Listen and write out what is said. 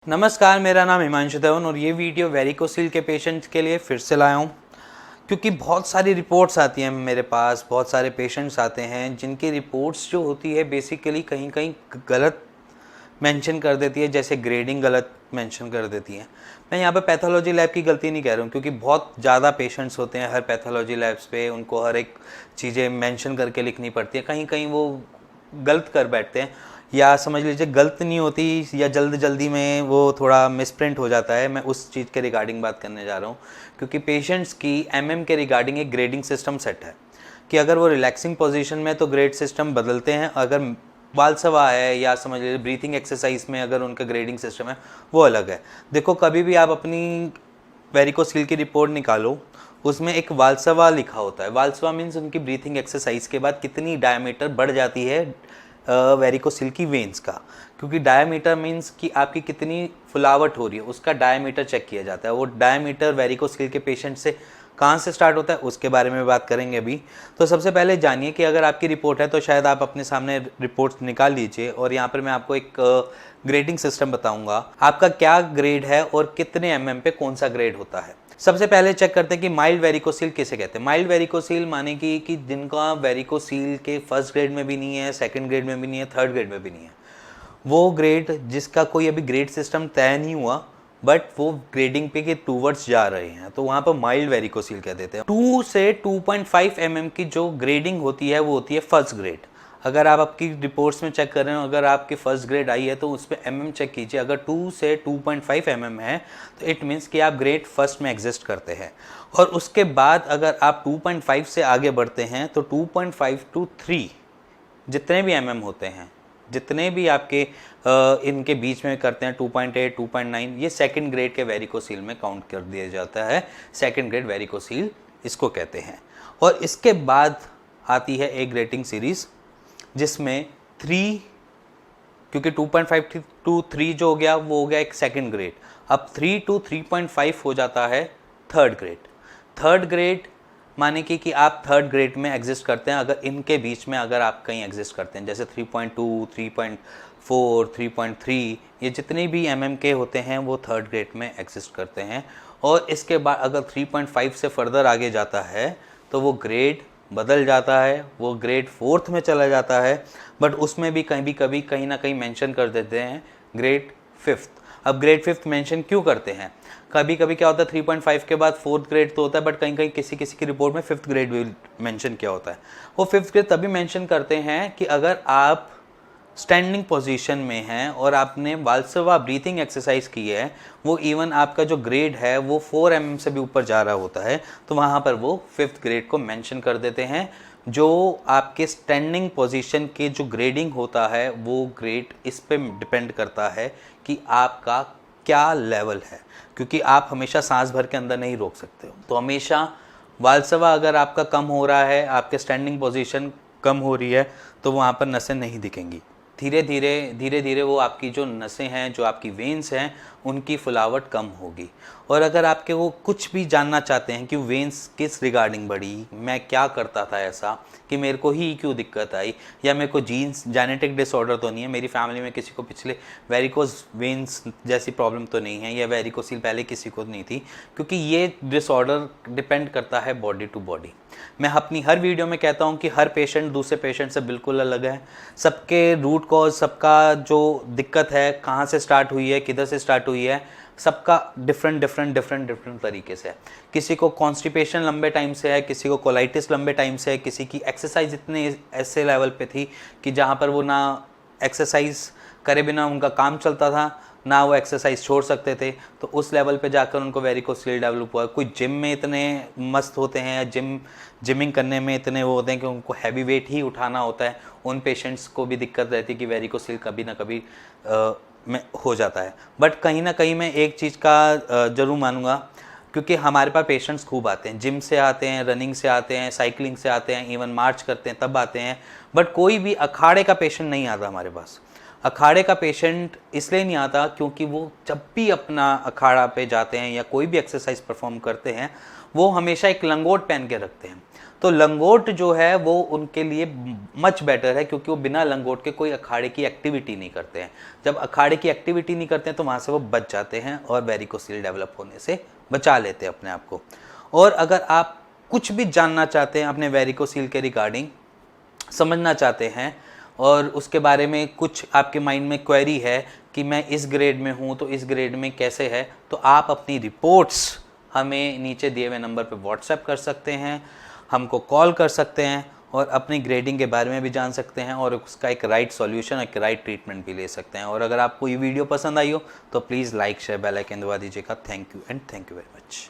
नमस्कार, मेरा नाम हिमांशु देवन और ये वीडियो वेरिकोसील के पेशेंट्स के लिए फिर से लाया हूँ क्योंकि बहुत सारी रिपोर्ट्स आती हैं मेरे पास। बहुत सारे पेशेंट्स आते हैं जिनकी रिपोर्ट्स जो होती है बेसिकली कहीं कहीं गलत मेंशन कर देती है, जैसे ग्रेडिंग गलत मेंशन कर देती है। मैं यहाँ पे पैथोलॉजी लैब की गलती नहीं कह रहा हूँ क्योंकि बहुत ज़्यादा पेशेंट्स होते हैं हर पैथोलॉजी लैब्स पे, उनको हर एक चीज़ें मेंशन करके लिखनी पड़ती है। कहीं कहीं वो गलत कर बैठते हैं या समझ लीजिए गलत नहीं होती या जल्दी में वो थोड़ा मिसप्रिंट हो जाता है। मैं उस चीज़ के रिगार्डिंग बात करने जा रहा हूँ क्योंकि पेशेंट्स की एमएम के रिगार्डिंग एक ग्रेडिंग सिस्टम सेट है कि अगर वो रिलैक्सिंग पोजीशन में तो ग्रेड सिस्टम बदलते हैं, अगर बालसवा है या समझ लीजिए ब्रीथिंग एक्सरसाइज में अगर उनका ग्रेडिंग सिस्टम है वो अलग है। देखो, कभी भी आप अपनी वेरिकोसील की रिपोर्ट निकालो, उसमें एक वालसवा लिखा होता है। वालसवा मीन्स उनकी ब्रीथिंग एक्सरसाइज के बाद कितनी डायमीटर बढ़ जाती है वेरिकोसील की वेन्स का, क्योंकि डायमीटर मीन्स कि आपकी कितनी फुलावट हो रही है, उसका डायमीटर चेक किया जाता है। वो डायमीटर वेरिकोसील के पेशेंट से कहाँ से स्टार्ट होता है उसके बारे में बात करेंगे अभी। तो सबसे पहले जानिए कि अगर आपकी रिपोर्ट है तो शायद आप अपने सामने रिपोर्ट निकाल लीजिए और यहाँ पर मैं आपको एक ग्रेडिंग सिस्टम बताऊंगा आपका क्या ग्रेड है और कितने एमएम पे कौन सा ग्रेड होता है। सबसे पहले चेक करते हैं कि माइल्ड वेरिकोसील किसे कहते हैं। माइल्ड वेरिकोसील माने कि जिनका वेरिकोसील के फर्स्ट ग्रेड में भी नहीं है, सेकंड ग्रेड में भी नहीं है, थर्ड ग्रेड में भी नहीं है, वो ग्रेड जिसका कोई अभी ग्रेड सिस्टम तय नहीं हुआ बट वो ग्रेडिंग पे के टूवर्ड्स जा रहे हैं, तो वहाँ पर माइल्ड वेरिकोसील कह देते हैं। 2 से 2.5 एमएम की जो ग्रेडिंग होती है वो होती है फर्स्ट ग्रेड। अगर आप आपकी रिपोर्ट्स में चेक कर रहे हो, अगर आपकी फर्स्ट ग्रेड आई है तो उस पर एमएम चेक कीजिए। अगर 2 से 2.5 एमएम है तो इट मीन्स कि आप ग्रेड फर्स्ट में एग्जिस्ट करते हैं। और उसके बाद अगर आप 2.5 से आगे बढ़ते हैं तो 2.5 to 3 जितने भी एमएम होते हैं, जितने भी आपके इनके बीच में करते हैं 2.8 2.9, ये सेकंड ग्रेड के वेरिकोसील में काउंट कर दिया जाता है। सेकंड ग्रेड वेरिकोसील इसको कहते हैं। और इसके बाद आती है एक ग्रेडिंग सीरीज जिसमें 3, क्योंकि 2.5 to 3 जो हो गया वो हो गया एक सेकंड ग्रेड, अब 3 to 3.5 हो जाता है थर्ड ग्रेड। थर्ड ग्रेड माने कि आप थर्ड ग्रेड में एग्जिस्ट करते हैं अगर इनके बीच में अगर आप कहीं एग्जिस्ट करते हैं, जैसे 3.2 3.4 3.3, ये जितने भी एमएम के होते हैं वो थर्ड ग्रेड में एग्जिस्ट करते हैं। और इसके बाद अगर 3.5 से फर्दर आगे जाता है तो वो ग्रेड बदल जाता है, वो ग्रेड फोर्थ में चला जाता है, बट उसमें भी कहीं ना कहीं मेंशन कर देते हैं ग्रेड फिफ्थ। अब ग्रेड फिफ्थ मेंशन क्यों करते हैं? कभी कभी क्या होता है 3.5 के बाद फोर्थ ग्रेड तो होता है, बट कहीं कहीं किसी की रिपोर्ट में फिफ्थ ग्रेड भी मेंशन किया होता है। वो फिफ्थ ग्रेड तभी मेंशन करते हैं कि अगर आप स्टैंडिंग पोजीशन में हैं और आपने वालसवा ब्रीथिंग एक्सरसाइज की है, वो इवन आपका जो ग्रेड है वो 4 एमएम से भी ऊपर जा रहा होता है, तो वहाँ पर वो फिफ्थ ग्रेड को मेंशन कर देते हैं। जो आपके स्टैंडिंग पोजीशन के जो ग्रेडिंग होता है वो ग्रेड इस पे डिपेंड करता है कि आपका क्या लेवल है, क्योंकि आप हमेशा सांस भर के अंदर नहीं रोक सकते हो। तो हमेशा वालसवा अगर आपका कम हो रहा है, आपके स्टैंडिंग पोजीशन कम हो रही है, तो वहाँ पर नसें नहीं दिखेंगी। धीरे धीरे वो आपकी जो नसें हैं, जो आपकी वेन्स हैं, उनकी फुलावट कम होगी। और अगर आपके वो कुछ भी जानना चाहते हैं कि वेन्स किस रिगार्डिंग बढ़ी, मैं क्या करता था ऐसा कि मेरे को ही क्यों दिक्कत आई, या मेरे को जीन्स जेनेटिक डिसऑर्डर तो नहीं है, मेरी फैमिली में किसी को पिछले वेरिकोज वेन्स जैसी प्रॉब्लम तो नहीं है, या वेरिकोसील पहले किसी को नहीं थी, क्योंकि ये डिसऑर्डर डिपेंड करता है बॉडी टू बॉडी। मैं अपनी हर वीडियो में कहता हूँ कि हर पेशेंट दूसरे पेशेंट से बिल्कुल अलग है। सबके रूट कॉज, सबका जो दिक्कत है कहाँ से स्टार्ट हुई है, किधर से स्टार्ट हुई है, सबका डिफरेंट तरीके से है। किसी को कॉन्स्टिपेशन लंबे टाइम से है, किसी को कोलाइटिस लंबे टाइम से है, किसी की एक्सरसाइज इतने ऐसे लेवल पे थी कि जहाँ पर वो ना एक्सरसाइज करे बिना उनका काम चलता था, ना वो एक्सरसाइज छोड़ सकते थे, तो उस लेवल पे जाकर उनको वेरिकोसील डेवलप हुआ। कोई जिम में इतने मस्त होते हैं या जिमिंग करने में इतने वो होते हैं कि उनको हैवी वेट ही उठाना होता है, उन पेशेंट्स को भी दिक्कत रहती है कि वेरिकोसील कभी ना कभी में हो जाता है। बट कहीं ना कहीं मैं एक चीज़ का ज़रूर मानूंगा, क्योंकि हमारे पास पेशेंट्स खूब आते हैं, जिम से आते हैं, रनिंग से आते हैं, साइकिलिंग से आते हैं, इवन मार्च करते हैं तब आते हैं, बट कोई भी अखाड़े का पेशेंट नहीं आता हमारे पास। अखाड़े का पेशेंट इसलिए नहीं आता क्योंकि वो जब भी अपना अखाड़ा पे जाते हैं या कोई भी एक्सरसाइज परफॉर्म करते हैं वो हमेशा एक लंगोट पहन के रखते हैं। तो लंगोट जो है वो उनके लिए मच बेटर है क्योंकि वो बिना लंगोट के कोई अखाड़े की एक्टिविटी नहीं करते हैं। जब अखाड़े की एक्टिविटी नहीं करते हैं तो वहाँ से वो बच जाते हैं और वेरिकोसील डेवलप होने से बचा लेते हैं अपने आप को। और अगर आप कुछ भी जानना चाहते हैं अपने वेरिकोसील के रिगार्डिंग, समझना चाहते हैं और उसके बारे में कुछ आपके माइंड में क्वेरी है कि मैं इस ग्रेड में हूँ तो इस ग्रेड में कैसे है, तो आप अपनी रिपोर्ट्स हमें नीचे दिए हुए नंबर पर व्हाट्सएप कर सकते हैं, हमको कॉल कर सकते हैं और अपनी ग्रेडिंग के बारे में भी जान सकते हैं और उसका एक राइट सॉल्यूशन, एक राइट ट्रीटमेंट भी ले सकते हैं। और अगर आपको ये वीडियो पसंद आई हो तो please like share bell icon दबा दीजिएगा। Thank you and thank you very much.